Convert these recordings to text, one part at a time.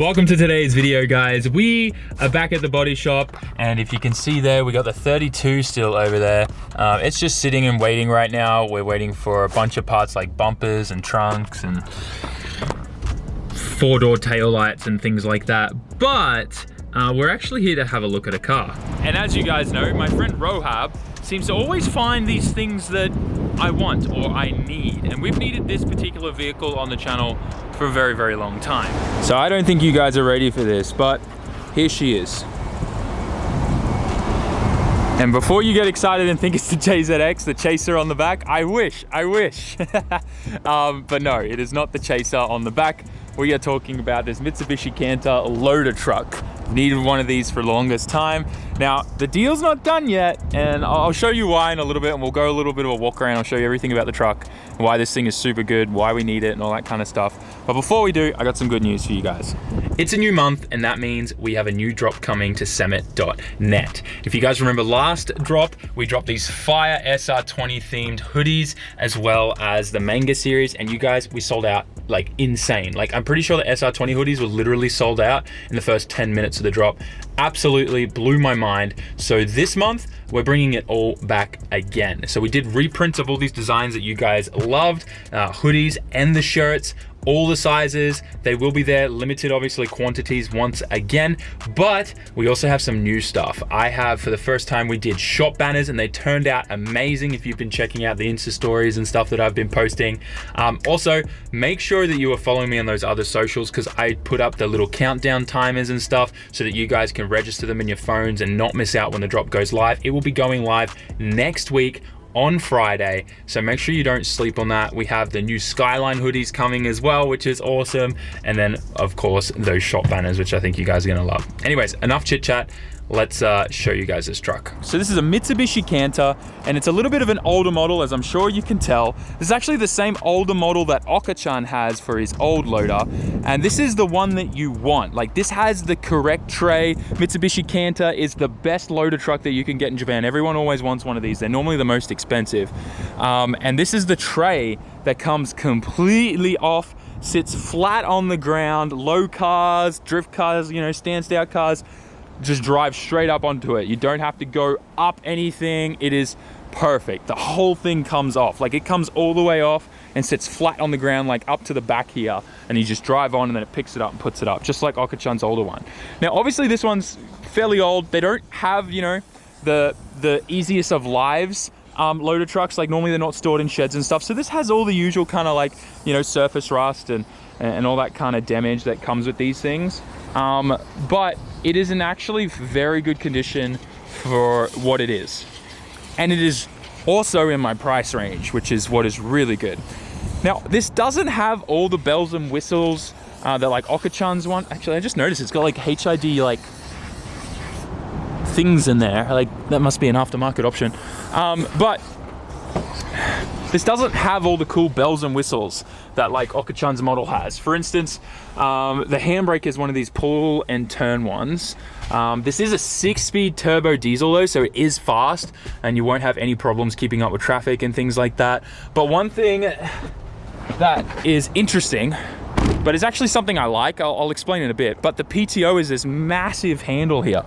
Welcome to today's video, guys. We are back at the body shop, and if you can see there, we got the 32 still over there. It's just sitting and waiting right now. We're waiting for a bunch of parts like bumpers and trunks and four-door taillights and things like that. But we're actually here to have a look at a car. And as you guys know, my friend Rohab seems to always find these things that I want or I need. And we've needed this particular vehicle on the channel for a very, very long time. So I don't think you guys are ready for this, but here she is. And before you get excited and think it's the JZX, the Chaser on the back, I wish. But no, it is not the Chaser on the back. We are talking about this Mitsubishi Canter loader truck. Needed one of these for the longest time. Now, the deal's not done yet, and I'll show you why in a little bit, and we'll go a little bit of a walk around. I'll show you everything about the truck, why this thing is super good, why we need it, and all that kind of stuff. But before we do, I got some good news for you guys. It's a new month, and that means we have a new drop coming to SAMMIT.net. If you guys remember last drop, we dropped these Fire SR20 themed hoodies, as well as the manga series, and you guys, we sold out like insane. Like, I'm pretty sure the SR20 hoodies were literally sold out in the first 10 minutes of the drop. Absolutely blew my mind. So this month, we're bringing it all back again. So we did reprints of all these designs that you guys loved, hoodies and the shirts, all the sizes. They will be there, limited obviously quantities once again, but we also have some new stuff. I have, for the first time, we did shop banners and they turned out amazing if you've been checking out the Insta stories and stuff that I've been posting. Also, make sure that you are following me on those other socials, because I put up the little countdown timers and stuff so that you guys can register them in your phones and not miss out when the drop goes live. It will be going live next week on Friday, so make sure you don't sleep on that. We have the new Skyline hoodies coming as well, which is awesome, and then of course those shop banners, which I think you guys are gonna love. Anyways, enough chit chat. Let's show you guys this truck. So this is a Mitsubishi Canter, and it's a little bit of an older model, as I'm sure you can tell. This is actually the same older model that Oka-chan has for his old loader, and this is the one that you want. Like, this has the correct tray. Mitsubishi Canter is the best loader truck that you can get in Japan. Everyone always wants one of these. They're normally the most expensive. And this is the tray that comes completely off, sits flat on the ground. Low cars, drift cars, you know, stands-out cars, just drive straight up onto it. You don't have to go up anything. It is perfect. The whole thing comes off. Like, it comes all the way off and sits flat on the ground, like up to the back here, and you just drive on and then it picks it up and puts it up, just like Oka-chan's older one. Now, obviously this one's fairly old. They don't have, you know, the easiest of lives loader trucks. Like, normally they're not stored in sheds and stuff. So this has all the usual kind of, like, you know, surface rust and all that kind of damage that comes with these things. But it is in actually very good condition for what it is. And it is also in my price range, which is what is really good. Now, this doesn't have all the bells and whistles that like Oka-chan's one. Actually, I just noticed it's got like HID like things in there. Like, that must be an aftermarket option. But this doesn't have all the cool bells and whistles that like Oka-chan's model has. For instance, the handbrake is one of these pull and turn ones. This is a 6-speed turbo diesel though, so it is fast and you won't have any problems keeping up with traffic and things like that. But one thing that is interesting, but it's actually something I like, I'll explain in a bit, but the PTO is this massive handle here.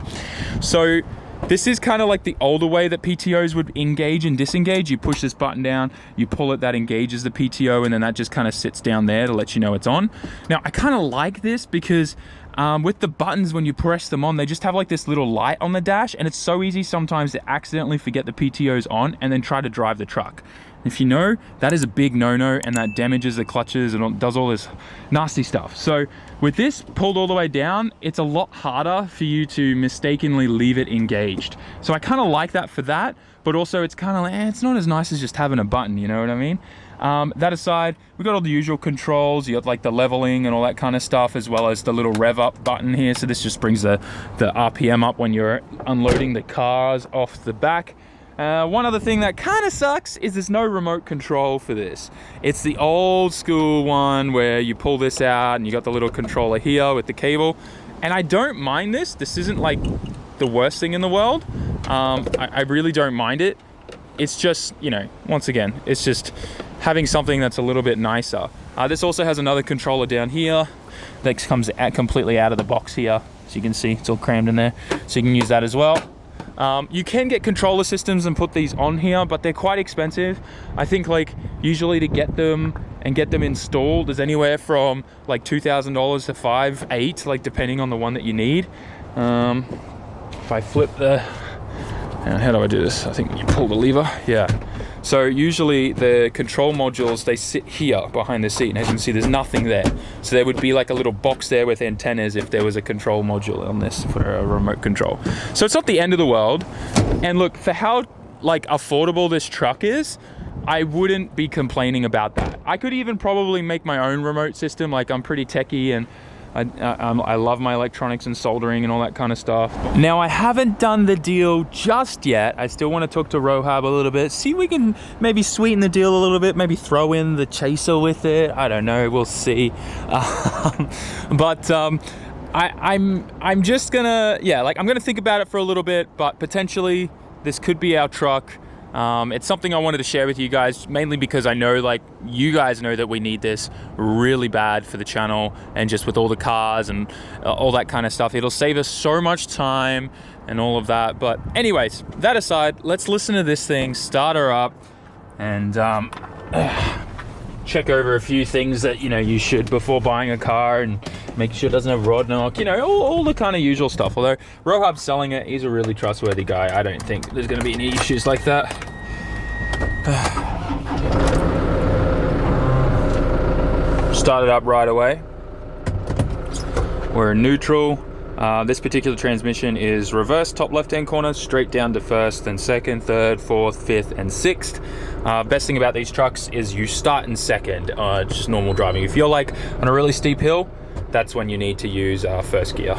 So this is kind of like the older way that PTOs would engage and disengage. You push this button down, you pull it, that engages the PTO, and then that just kind of sits down there to let you know it's on. Now, I kind of like this because with the buttons, when you press them on, they just have like this little light on the dash, and it's so easy sometimes to accidentally forget the PTOs on and then try to drive the truck. If you know, that is a big no-no, and that damages the clutches and does all this nasty stuff. So with this pulled all the way down, it's a lot harder for you to mistakenly leave it engaged. So I kind of like that for that, but also it's kind of like, it's not as nice as just having a button, you know what I mean? That aside, we got all the usual controls. You got like the leveling and all that kind of stuff, as well as the little rev up button here. So this just brings the RPM up when you're unloading the cars off the back. One other thing that kind of sucks is there's no remote control for this. It's the old school one where you pull this out and you got the little controller here with the cable. And I don't mind this. This isn't like the worst thing in the world. I really don't mind it. It's just, you know, once again, it's just having something that's a little bit nicer. This also has another controller down here that comes out completely out of the box here. So you can see it's all crammed in there. So you can use that as well. You can get controller systems and put these on here, but they're quite expensive. I think like usually to get them installed is anywhere from like $2,000 to $5,800, like depending on the one that you need. If I flip how do I do this? I think you pull the lever. Yeah. So usually the control modules, they sit here behind the seat, and as you can see, there's nothing there. So there would be like a little box there with antennas if there was a control module on this for a remote control. So it's not the end of the world. And look, for how like affordable this truck is, I wouldn't be complaining about that. I could even probably make my own remote system. Like, I'm pretty techie, and I love my electronics and soldering and all that kind of stuff. Now, I haven't done the deal just yet. I still want to talk to Rohab a little bit, see if we can maybe sweeten the deal a little bit, maybe throw in the chaser with it. I don't know, we'll see. I'm just gonna, I'm gonna think about it for a little bit, but potentially this could be our truck. It's something I wanted to share with you guys, mainly because I know, like, you guys know that we need this really bad for the channel, and just with all the cars and all that kind of stuff, it'll save us so much time and all of that. But anyways, that aside, let's listen to this thing, start her up, and check over a few things that, you know, you should before buying a car, and make sure it doesn't have rod knock, you know, all the kind of usual stuff. Although Rohab's selling it, he's a really trustworthy guy. I don't think there's going to be any issues like that. Start it up right away. We're in neutral. This particular transmission is reverse top left hand corner, straight down to first, then second, third, fourth, fifth, and sixth. Best thing about these trucks is you start in second, just normal driving. If you're like on a really steep hill, that's when you need to use first gear.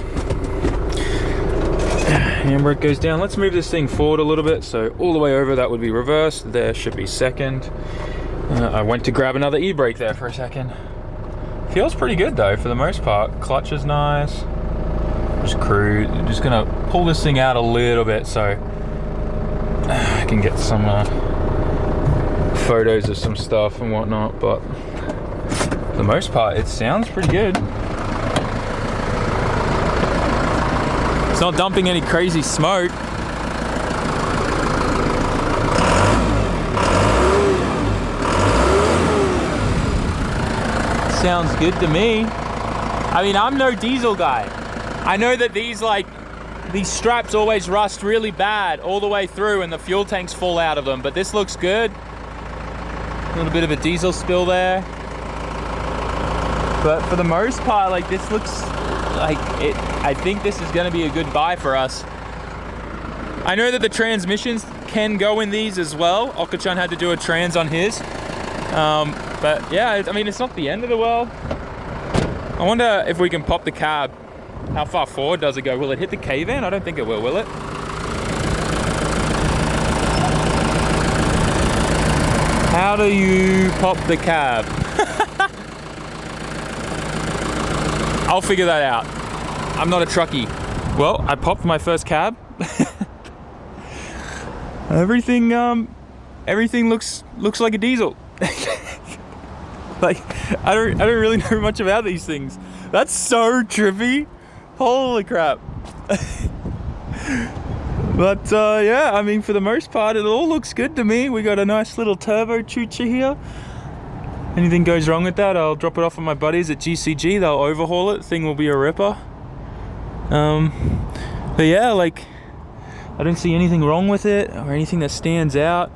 Handbrake goes down. Let's move this thing forward a little bit. So all the way over, that would be reverse. There should be second. I went to grab another e-brake there for a second. Feels pretty good though for the most part. Clutch is nice. Just cruise. Just gonna pull this thing out a little bit so I can get some photos of some stuff and whatnot, but for the most part it sounds pretty good. It's not dumping any crazy smoke. Sounds good to me. I mean, I'm no diesel guy. I know that these straps always rust really bad all the way through and the fuel tanks fall out of them, but this looks good. A little bit of a diesel spill there. But for the most part, like, this looks like it. I think this is gonna be a good buy for us. I know that the transmissions can go in these as well. Okachan had to do a trans on his. But yeah, I mean, it's not the end of the world. I wonder if we can pop the cab. How far forward does it go? Will it hit the K-van? I don't think it will it? How do you pop the cab? I'll figure that out. I'm not a truckie. Well, I popped my first cab. Everything looks like a diesel. Like, I don't really know much about these things. That's so trippy. Holy crap. But yeah, I mean, for the most part, it all looks good to me. We got a nice little turbo choocher here. Anything goes wrong with that, I'll drop it off with my buddies at GCG. They'll overhaul it. Thing will be a ripper. But yeah, like, I don't see anything wrong with it or anything that stands out.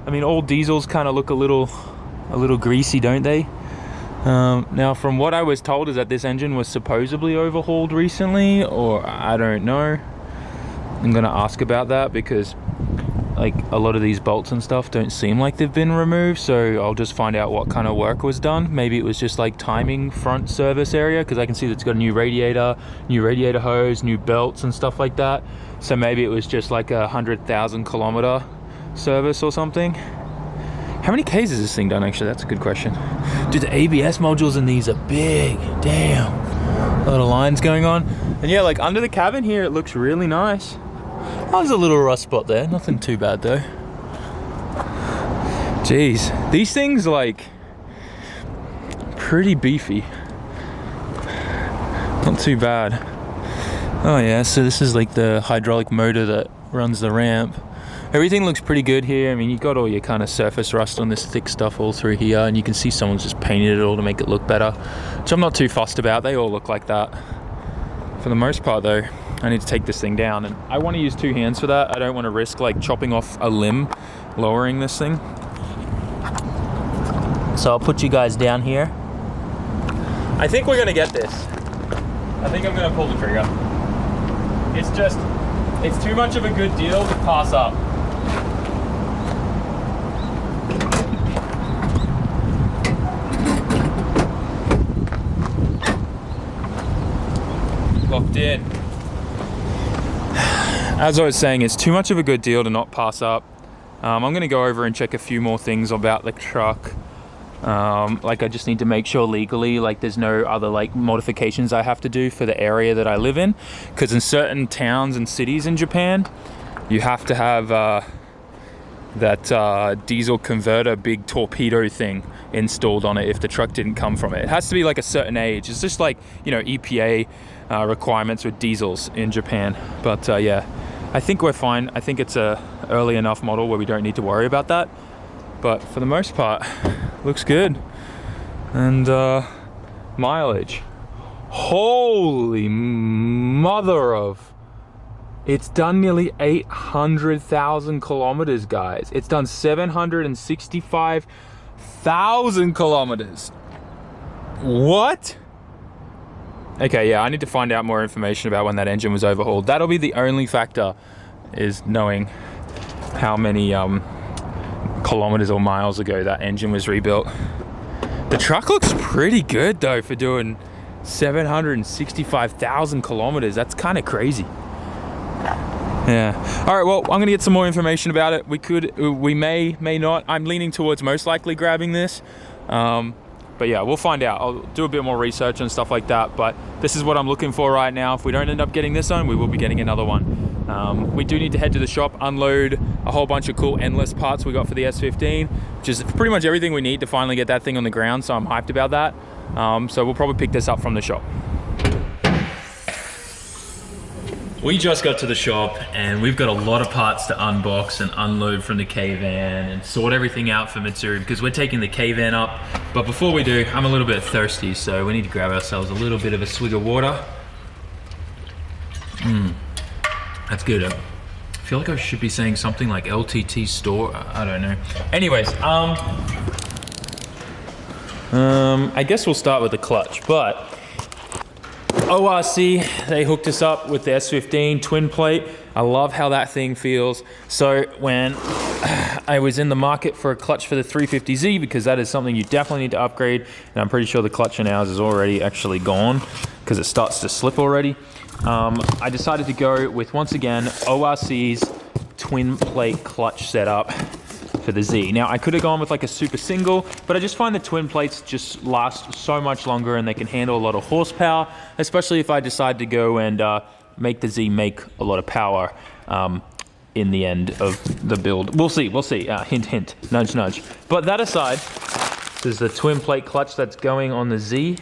I mean, all diesels kind of look a little greasy, don't they? Now, from what I was told, is that this engine was supposedly overhauled recently, or I don't know. I'm gonna ask about that because, like, a lot of these bolts and stuff don't seem like they've been removed, so I'll just find out what kind of work was done. Maybe it was just like timing front service area, because I can see that it's got a new radiator hose, new belts and stuff like that. So maybe it was just like a 100,000 kilometer service or something. How many Ks has this thing done, actually? That's a good question. Dude, the ABS modules in these are big. Damn. A lot of lines going on. And yeah, like, under the cabin here, it looks really nice. Oh, there's a little rust spot there. Nothing too bad, though. Jeez. These things, like, pretty beefy. Not too bad. Oh yeah, so this is like the hydraulic motor that runs the ramp. Everything looks pretty good here. I mean, you got all your kind of surface rust on this thick stuff all through here, and you can see someone's just painted it all to make it look better, which I'm not too fussed about. They all look like that. For the most part though, I need to take this thing down, and I want to use 2 hands for that. I don't want to risk like chopping off a limb lowering this thing. So I'll put you guys down here. I think we're gonna get this. I think I'm gonna pull the trigger. It's too much of a good deal to pass up. Locked in. As I was saying, it's too much of a good deal to not pass up. I'm gonna go over and check a few more things about the truck. Like I just need to make sure legally, like there's no other like modifications I have to do for the area that I live in. Because in certain towns and cities in Japan, you have to have that diesel converter big torpedo thing installed on it if the truck didn't come from it. It has to be like a certain age. It's just like, you know, EPA requirements with diesels in Japan. But yeah, I think we're fine. I think it's a early enough model where we don't need to worry about that. But for the most part, looks good. And mileage, holy mother of, it's done nearly 800,000 kilometers, guys. It's done 765,000 kilometers. What? Okay, yeah, I need to find out more information about when that engine was overhauled. That'll be the only factor, is knowing how many kilometers or miles ago that engine was rebuilt. The truck looks pretty good though for doing 765,000 kilometers. That's kind of crazy. Yeah. All right, well, I'm gonna get some more information about it. We may not. I'm leaning towards most likely grabbing this. But yeah, we'll find out. I'll do a bit more research and stuff like that, but this is what I'm looking for right now. If we don't end up getting this one, we will be getting another one. We do need to head to the shop, unload a whole bunch of cool endless parts we got for the S15, which is pretty much everything we need to finally get that thing on the ground, so I'm hyped about that. So we'll probably pick this up from the shop. We just got to the shop and we've got a lot of parts to unbox and unload from the K-Van and sort everything out for Mitsuru because we're taking the K-Van up. But before we do, I'm a little bit thirsty, so we need to grab ourselves a little bit of a swig of water. That's good. I feel like I should be saying something like LTT store. I don't know. Anyways, I guess we'll start with the clutch, but ORC, they hooked us up with the S15 twin plate. I love how that thing feels. So when I was in the market for a clutch for the 350Z, because that is something you definitely need to upgrade, and I'm pretty sure the clutch in ours is already actually gone because it starts to slip already. I decided to go with, once again, ORC's twin plate clutch setup for the Z. Now, I could have gone with like a super single, but I just find the twin plates just last so much longer and they can handle a lot of horsepower, especially if I decide to go and make the Z make a lot of power in the end of the build. We'll see, hint, hint, nudge, nudge. But that aside, this is the twin plate clutch that's going on the Z.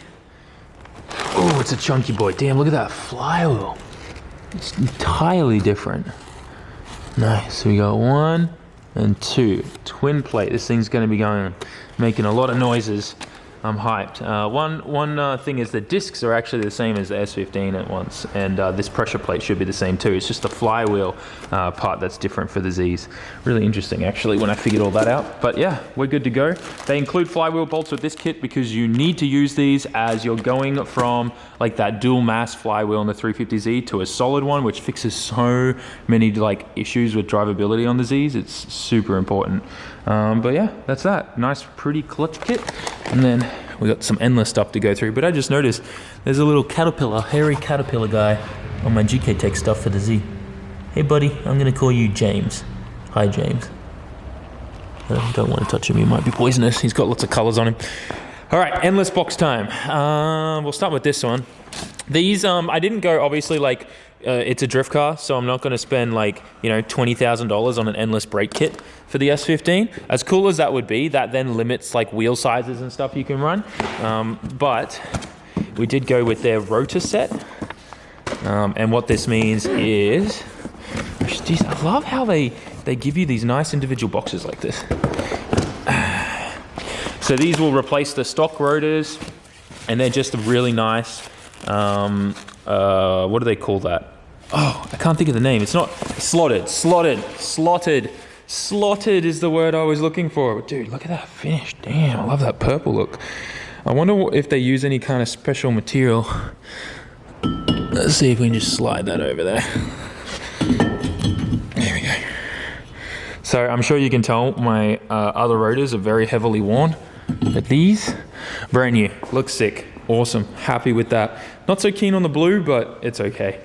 Oh, it's a chunky boy. Damn, look at that flywheel. It's entirely different. Nice, so we got 1 and 2. Twin plate. This thing's going to be making a lot of noises. I'm hyped. One thing is the discs are actually the same as the S15 at once, and this pressure plate should be the same too. It's just the flywheel part that's different for the Zs. Really interesting actually when I figured all that out. But yeah, we're good to go. They include flywheel bolts with this kit because you need to use these as you're going from like that dual mass flywheel in the 350Z to a solid one, which fixes so many like issues with drivability on the Zs. It's super important. But yeah, that's that. Nice, pretty clutch kit. And then we got some endless stuff to go through. But I just noticed there's a little caterpillar, hairy caterpillar guy on my GK Tech stuff for the Z. Hey buddy, I'm gonna call you James. Hi James. Don't want to touch him, he might be poisonous. He's got lots of colors on him. All right, endless box time. We'll start with this one. These, I didn't go, obviously, like, it's a drift car, so I'm not going to spend, like, you know, $20,000 on an endless brake kit for the S15. As cool as that would be, that then limits, like, wheel sizes and stuff you can run. But we did go with their rotor set. And what this means is, geez, I love how they give you these nice individual boxes like this. So these will replace the stock rotors, and they're just really nice. What do they call that? Oh, I can't think of the name. It's not slotted is the word I was looking for. Dude, look at that finish. Damn, I love that purple look. I wonder if they use any kind of special material. Let's see if we can just slide that over there. There we go. So I'm sure you can tell my other rotors are very heavily worn, but these, brand new, looks sick. Awesome, happy with that. Not so keen on the blue, but it's okay.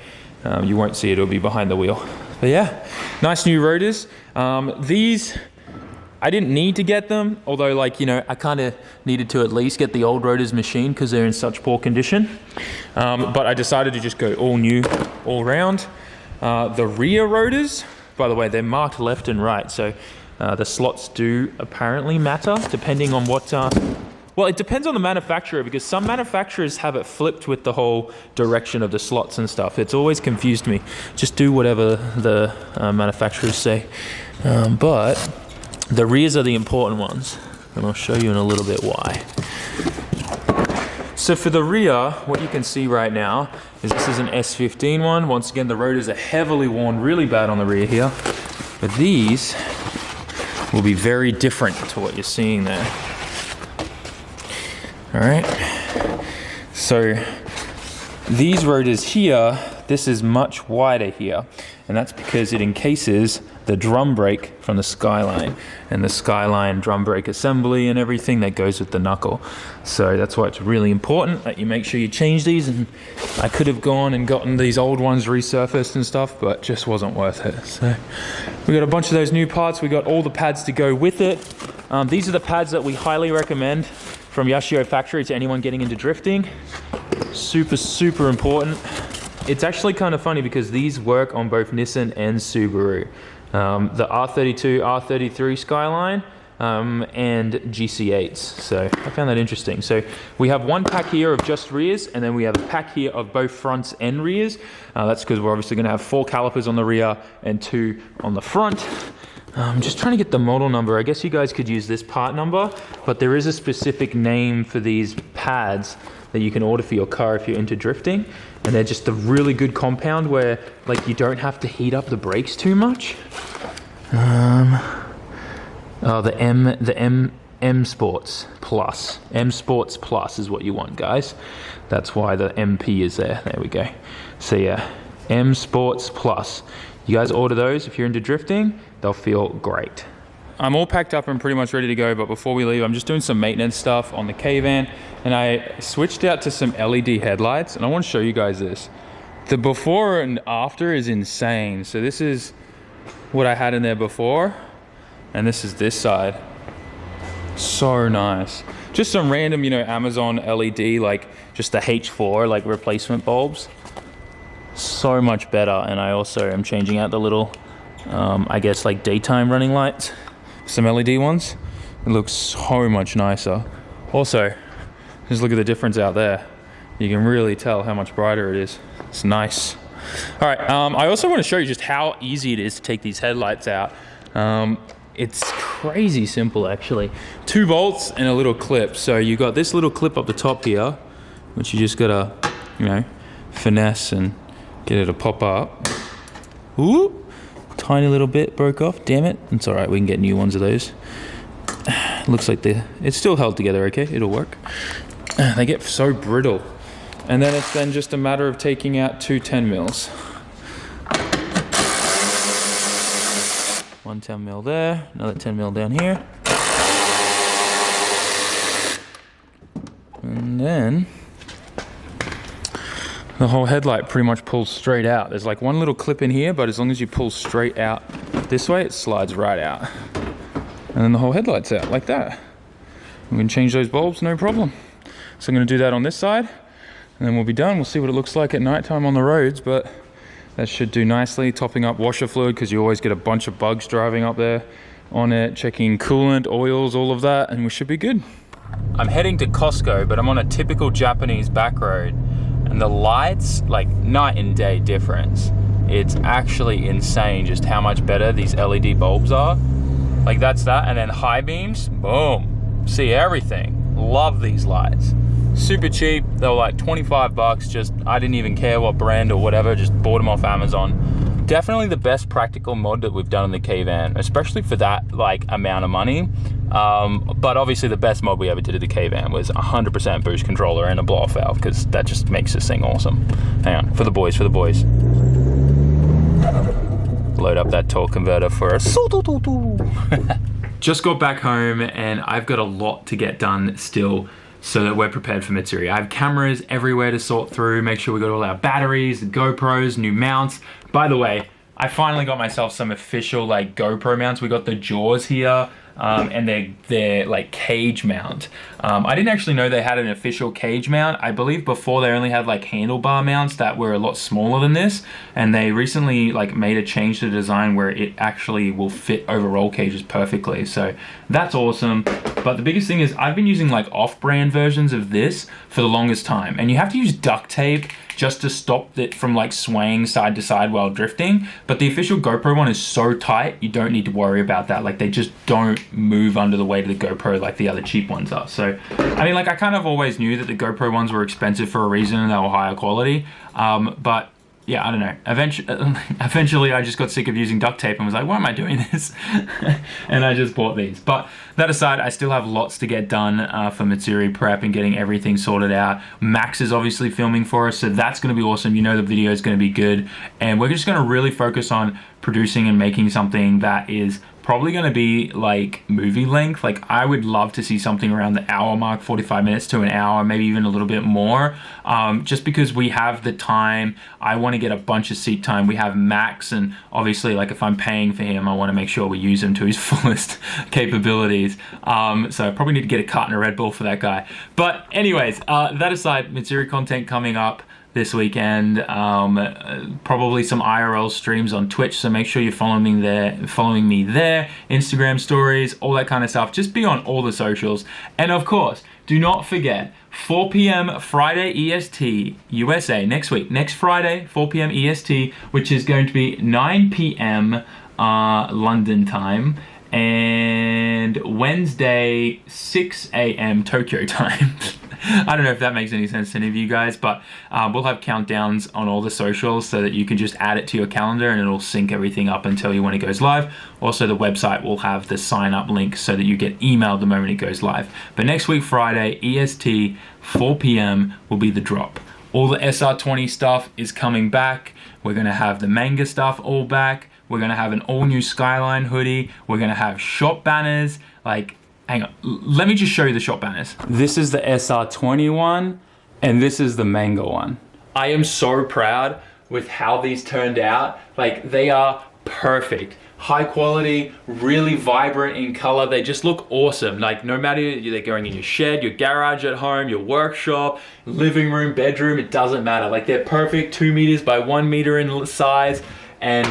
You won't see it, it'll be behind the wheel. But yeah, nice new rotors. These, I didn't need to get them, although, like, you know, I kind of needed to at least get the old rotors machined because they're in such poor condition. But I decided to just go all new, all round. The rear rotors, by the way, they're marked left and right, so the slots do apparently matter depending on what... Well, it depends on the manufacturer, because some manufacturers have it flipped with the whole direction of the slots and stuff. It's always confused me. Just do whatever the manufacturers say. But the rears are the important ones, and I'll show you in a little bit why. So for the rear, what you can see right now is this is an S15 one. Once again, the rotors are heavily worn, really bad on the rear here. But these will be very different to what you're seeing there. All right, so these rotors here, this is much wider here, and that's because it encases the drum brake from the Skyline, and the Skyline drum brake assembly and everything that goes with the knuckle. So that's why it's really important that you make sure you change these, and I could have gone and gotten these old ones resurfaced and stuff, but just wasn't worth it. So we got a bunch of those new parts, we got all the pads to go with it. These are the pads that we highly recommend from Yashio Factory to anyone getting into drifting. Super, super important. It's actually kind of funny because these work on both Nissan and Subaru. The R32, R33 Skyline, and GC8s. So I found that interesting. So we have one pack here of just rears, and then we have a pack here of both fronts and rears. That's because we're obviously going to have 4 calipers on the rear and 2 on the front. I'm just trying to get the model number. I guess you guys could use this part number, but there is a specific name for these pads that you can order for your car if you're into drifting, and they're just a really good compound where, like, you don't have to heat up the brakes too much. The M Sports Plus. M Sports Plus is what you want, guys. That's why the MP is there. There we go. So yeah, M Sports Plus. You guys order those if you're into drifting, they'll feel great. I'm all packed up and pretty much ready to go, but before we leave, I'm just doing some maintenance stuff on the K-Van, and I switched out to some LED headlights, and I want to show you guys this. The before and after is insane. So this is what I had in there before, and this is this side. So nice. Just some random, you know, Amazon LED, like just the H4, like replacement bulbs. So much better. And I also am changing out the little, I guess, like daytime running lights. Some LED ones. It looks so much nicer. Also, just look at the difference out there. You can really tell how much brighter it is. It's nice. All right, I also want to show you just how easy it is to take these headlights out. It's crazy simple, actually. 2 bolts and a little clip. So you got this little clip up the top here, which you just gotta, you know, finesse and get it to pop up. Ooh, tiny little bit broke off, damn it. It's all right, we can get new ones of those. Looks like it's still held together, okay? It'll work. They get so brittle. And then it's then just a matter of taking out 2 10 mils. 1 10 mil there, another 10 mil down here. And then the whole headlight pretty much pulls straight out. There's like one little clip in here, but as long as you pull straight out this way, it slides right out. And then the whole headlight's out like that. We can change those bulbs, no problem. So I'm gonna do that on this side. and then we'll be done. We'll see what it looks like at nighttime on the roads, but that should do nicely. Topping up washer fluid, because you always get a bunch of bugs driving up there on it, checking coolant, oils, all of that, and we should be good. I'm heading to Costco, but I'm on a typical Japanese back road, and the lights, like night and day difference. It's actually insane just how much better these LED bulbs are. Like that's that, and then high beams, boom, see everything. Love these lights. Super cheap, they were like 25 bucks, just, I didn't even care what brand or whatever, just bought them off Amazon. Definitely the best practical mod that we've done in the K-Van, especially for that like amount of money. But obviously the best mod we ever did at the K-Van was 100% boost controller and a blow-off valve, because that just makes this thing awesome. Hang on, for the boys. Load up that torque converter for us. Just got back home and I've got a lot to get done still so that we're prepared for Mitsuri. I have cameras everywhere to sort through, make sure we got all our batteries, the GoPros, new mounts. By the way, I finally got myself some official like GoPro mounts. We got the Jaws here. And they're like cage mount. I didn't actually know they had an official cage mount. I believe before they only had like handlebar mounts that were a lot smaller than this, and they recently like made a change to the design where it actually will fit over roll cages perfectly. So that's awesome. But the biggest thing is I've been using like off-brand versions of this for the longest time, and you have to use duct tape just to stop it from like swaying side to side while drifting. But the official GoPro one is so tight, you don't need to worry about that. Like they just don't move under the weight of the GoPro like the other cheap ones are. So, I mean, like I kind of always knew that the GoPro ones were expensive for a reason and they were higher quality. But yeah, I don't know. Eventually I just got sick of using duct tape and was like, why am I doing this? And I just bought these. But that aside, I still have lots to get done for Mitsuri prep and getting everything sorted out. Max is obviously filming for us, so that's going to be awesome. You know the video is going to be good. And we're just going to really focus on producing and making something that is probably going to be like movie length. Like I would love to see something around the hour mark, 45 minutes to an hour, maybe even a little bit more, just because we have the time. I want to get a bunch of seat time. We have Max, and obviously like if I'm paying for him, I want to make sure we use him to his fullest capabilities. So I probably need to get a carton of Red Bull for that guy. But anyways, that aside, Mitsuri content coming up this weekend, probably some IRL streams on Twitch, so make sure you're following me there, Instagram stories, all that kind of stuff. Just be on all the socials. And of course, do not forget 4 p.m. Friday EST USA next Friday, 4 p.m. EST, which is going to be 9 p.m. London time, and Wednesday 6 a.m. Tokyo time. I don't know if that makes any sense to any of you guys, but we'll have countdowns on all the socials so that you can just add it to your calendar and it'll sync everything up and tell you when it goes live. Also, the website will have the sign up link so that you get emailed the moment it goes live. But next week, Friday, EST, 4 p.m. will be the drop. All the SR20 stuff is coming back. We're going to have the manga stuff all back. We're going to have an all new Skyline hoodie. We're going to have shop banners. Like, hang on, let me just show you the shop banners. This is the SR20 one, and this is the manga one. I am so proud with how these turned out. Like, they are perfect. High quality, really vibrant in color. They just look awesome. Like, no matter they're going in your shed, your garage at home, your workshop, living room, bedroom, it doesn't matter. Like, they're perfect, 2 meters by 1 meter in size, and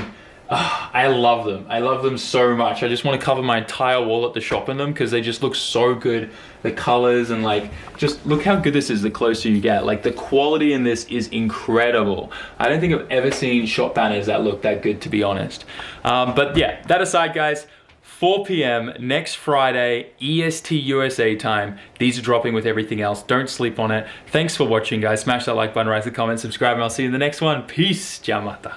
I love them. I love them so much. I just want to cover my entire wall at the shop in them because they just look so good. The colors and like, just look how good this is the closer you get. Like the quality in this is incredible. I don't think I've ever seen shop banners that look that good, to be honest. But yeah, that aside guys, 4 p.m. next Friday, EST USA time. These are dropping with everything else. Don't sleep on it. Thanks for watching guys. Smash that like button, write a comment, subscribe, and I'll see you in the next one. Peace. Ciao, mata.